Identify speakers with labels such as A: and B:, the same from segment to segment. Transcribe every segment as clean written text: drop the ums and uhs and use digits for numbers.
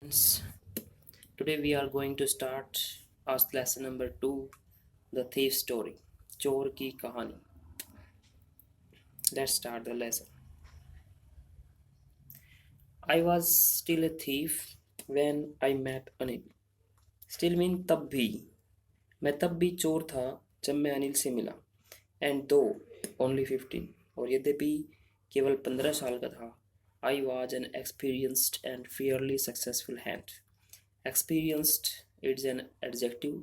A: Friends, today we are going to start our lesson number 2, the thief story. चोर की कहानी. Let's start the lesson. I was still a thief when I met Anil. Still mean तब भी. मैं तब भी चोर था जब मैं अनिल से मिला. And though only 15, और यद्यपि केवल 15 साल का था, I was an experienced and fairly successful hand. Experienced is an adjective,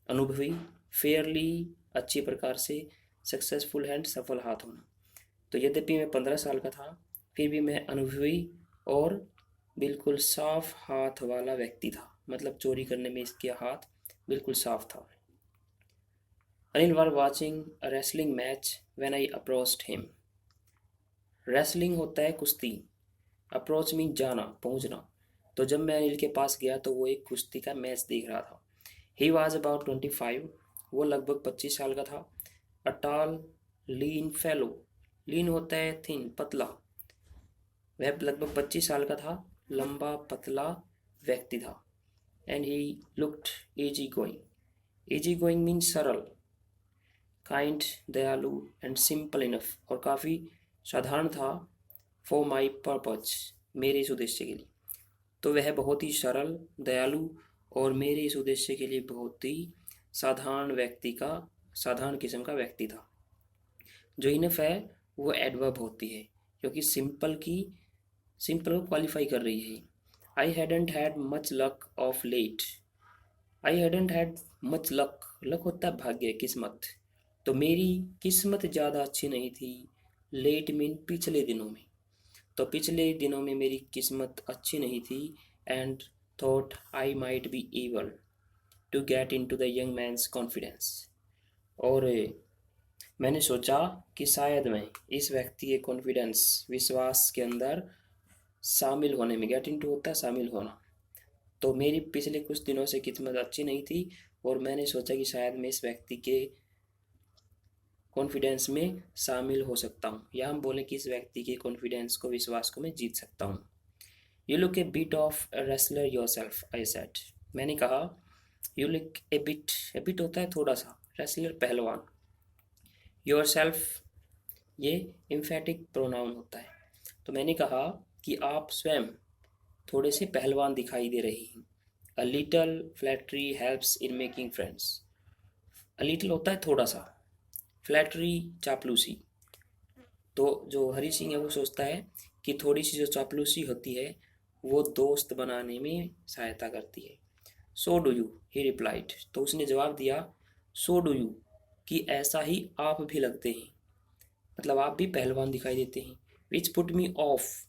A: अनुभवी, फेयरली अच्छी प्रकार से, सक्सेसफुल हैंड सफल हाथ होना. तो यद्यपि मैं 15 साल का था फिर भी मैं अनुभवी और बिल्कुल साफ हाथ वाला व्यक्ति था. मतलब चोरी करने में इसके हाथ बिल्कुल साफ था. Anil were watching a wrestling match when I approached him. Wrestling होता है कुश्ती. अप्रोच मीन जाना, पहुंचना. तो जब मैं अनिल के पास गया तो वो एक कुश्ती का मैच देख रहा था. He was about 25. वो लगभग 25 साल का था. A tall lean fellow. लीन होता है थिन, पतला. वह लगभग 25 साल का था, लंबा पतला व्यक्ति था. And he looked easy going. Easy going mean सरल, काइंड, दयालु एंड सिंपल इनफ, और काफ़ी साधारण था. फॉर माई पर्पज, मेरे इस उद्देश्य के लिए. तो वह बहुत ही सरल, दयालु और मेरे इस उद्देश्य के लिए बहुत ही साधारण किस्म का व्यक्ति था. जो इनफ है वो एडवर्ब होती है क्योंकि सिंपल को क्वालिफाई कर रही है. I hadn't had much luck of late. I hadn't had much luck. Luck होता है भाग्य, किस्मत. तो मेरी किस्मत ज़्यादा अच्छी नहीं थी. लेट मीन पिछले दिनों में. तो पिछले दिनों में मेरी किस्मत अच्छी नहीं थी. And thought I might be able to get in to the young man's confidence. और मैंने सोचा कि शायद मैं इस व्यक्ति के कॉन्फिडेंस, विश्वास के अंदर शामिल होने में, गेट इन टू होता है शामिल होना. तो मेरी पिछले कुछ दिनों से किस्मत अच्छी नहीं थी और मैंने सोचा कि शायद मैं इस व्यक्ति के कॉन्फिडेंस में शामिल हो सकता हूँ, या हम बोलें कि इस व्यक्ति के कॉन्फिडेंस को, विश्वास को मैं जीत सकता हूँ. You look A bit of wrestler your self, I said. मैंने कहा यू लुक ए बिट होता है थोड़ा सा, रेसलर पहलवान. योर सेल्फ ये इम्फेटिक प्रोनाउन होता है. तो मैंने कहा कि आप स्वयं थोड़े से पहलवान दिखाई दे रही हैं. A little flattery helps in making friends. A little होता है थोड़ा सा, फ्लैटरी चापलूसी. तो जो हरी सिंह है वो सोचता है कि थोड़ी सी जो चापलूसी होती है वो दोस्त बनाने में सहायता करती है. So do you, he replied. तो उसने जवाब दिया सो डू यू, कि ऐसा ही आप भी लगते हैं, मतलब आप भी पहलवान दिखाई देते हैं. Which put me of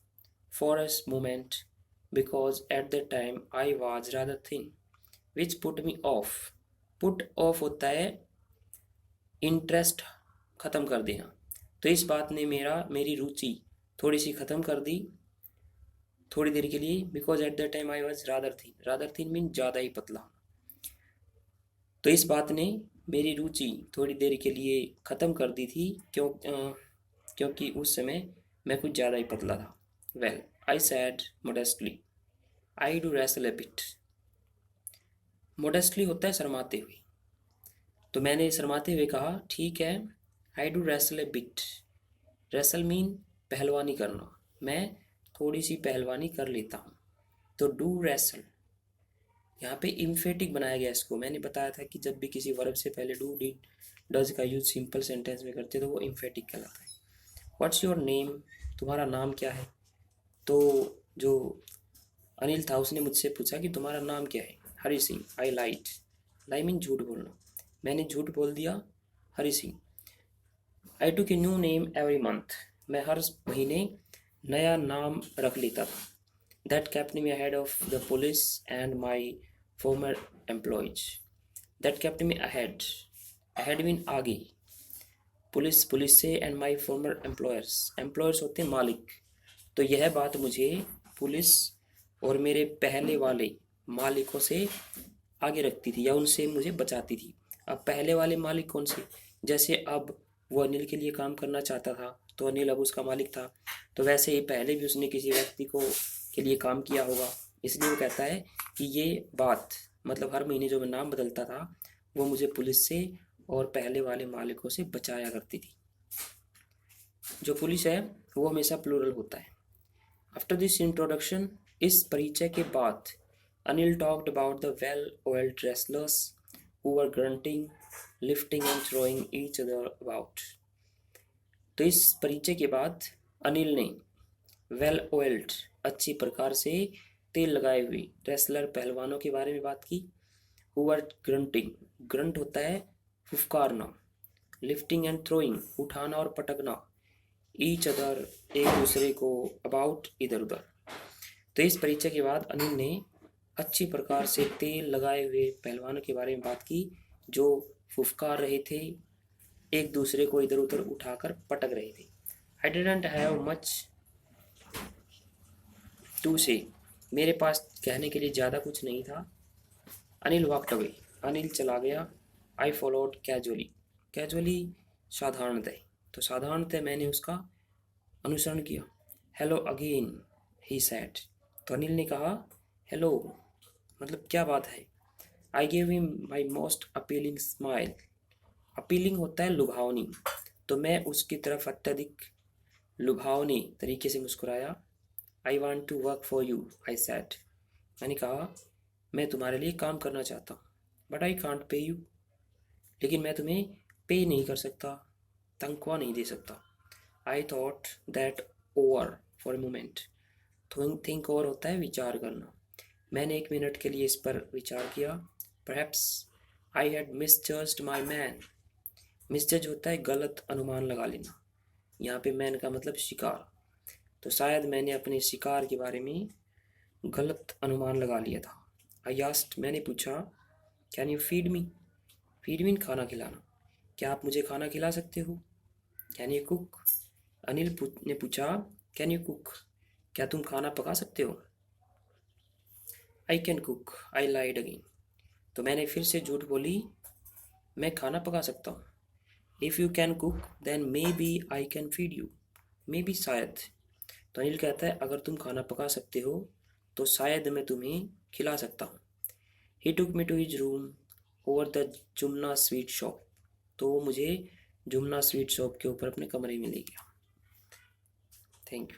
A: for a moment because at the time I was rather thin. Which put me of. Put off होता है इंटरेस्ट ख़त्म कर देना. तो इस बात ने मेरी रुचि थोड़ी सी ख़त्म कर दी थोड़ी देर के लिए. Because at the time I was rather thin mean ज़्यादा ही पतला. तो इस बात ने मेरी रुचि थोड़ी देर के लिए ख़त्म कर दी थी क्योंकि उस समय मैं कुछ ज़्यादा ही पतला था. Well, I said modestly, I do wrestle a bit. Modestly होता है शर्माते हुए. तो मैंने शर्माते हुए कहा ठीक है, आई do wrestle a bit. Wrestle mean पहलवानी करना, मैं थोड़ी सी पहलवानी कर लेता हूँ. तो डू रेसल यहाँ पे इम्फेटिक बनाया गया इसको. मैंने बताया था कि जब भी किसी वर्ब से पहले डू, डिड, डज का यूज सिंपल सेंटेंस में करते तो वो इम्फेटिक कहलाता है. व्हाट्स योर नेम, तुम्हारा नाम क्या है. तो जो अनिल था उसने मुझसे पूछा कि तुम्हारा नाम क्या है. Hari Singh. I lied. Lie mean झूठ बोलना. मैंने झूठ बोल दिया, Hari Singh. I took a new name every month. मैं हर महीने नया नाम रख लेता था. That kept me ahead of the police and my former employees. That kept me ahead. Ahead mean आगे. पुलिस से and my former employers. Employers होते हैं मालिक. तो यह बात मुझे पुलिस और मेरे पहले वाले मालिकों से आगे रखती थी या उनसे मुझे बचाती थी. अब पहले वाले मालिक कौन से, जैसे अब वो अनिल के लिए काम करना चाहता था तो अनिल अब उसका मालिक था. तो वैसे ही पहले भी उसने किसी व्यक्ति के लिए काम किया होगा इसलिए वो कहता है कि ये बात मतलब हर महीने जो मैं नाम बदलता था वो मुझे पुलिस से और पहले वाले मालिकों से बचाया करती थी। जो पुलिस है वो हमेशा प्लूरल होता है। आफ्टर दिस इंट्रोडक्शन, इस परिचय के बाद, Anil talked about the well oiled wrestlers who were grunting, lifting and throwing each other about. तो इस परिचय के बाद अनिल ने वेल oiled अच्छी प्रकार से तेल लगाए हुए रेसलर पहलवानों के बारे में बात की। who were grunting, ग्रंट होता है फुफकारना, लिफ्टिंग एंड थ्रोइंग उठाना और पटकना, ईच अदर एक दूसरे को, अबाउट इधर उधर। तो इस परिचय के बाद अनिल ने अच्छी प्रकार से तेल लगाए हुए पहलवानों के बारे में बात की जो फुफकार रहे थे, एक दूसरे को इधर उधर उठाकर पटक रहे थे। I didn't have much to say, मेरे पास कहने के लिए ज़्यादा कुछ नहीं था। अनिल वॉकड अवे, अनिल चला गया। आई फॉलोड कैजुअली, कैजुअली साधारणतः, तो साधारणतः मैंने उसका अनुसरण किया। हेलो अगेन ही सैड, तो अनिल ने कहा हेलो मतलब क्या बात है। I gave him my most appealing smile, appealing होता है लुभावनी, तो मैं उसकी तरफ अत्यधिक लुभावनी तरीके से मुस्कुराया। I want to work for you I said, मैंने कहा मैं तुम्हारे लिए काम करना चाहता हूँ। But I can't pay you, लेकिन मैं तुम्हें पे नहीं कर सकता, तनख्वाह नहीं दे सकता। I thought that over for a moment, think over होता है विचार करना, मैंने एक मिनट के लिए इस पर विचार किया। Perhaps I had misjudged my man, misjudge होता है गलत अनुमान लगा लेना, यहाँ पे मैन का मतलब शिकार, तो शायद मैंने अपने शिकार के बारे में गलत अनुमान लगा लिया था। आई आस्क्ड, मैंने पूछा, can you feed me, feed mean खाना खिलाना, क्या आप मुझे खाना खिला सकते हो। कैन यू कुक, अनिल ने पूछा कैन यू कुक, क्या तुम खाना पका सकते हो। I can cook, I lied again, तो मैंने फिर से झूठ बोली, मैं खाना पका सकता हूँ। If you can cook then maybe I can feed you, maybe शायद, तो अनिल कहता है अगर तुम खाना पका सकते हो तो शायद मैं तुम्हें खिला सकता हूँ। He took me to his room over the Jumna sweet shop, तो वो मुझे जुमना स्वीट शॉप के ऊपर अपने कमरे में ले गया। Thank you.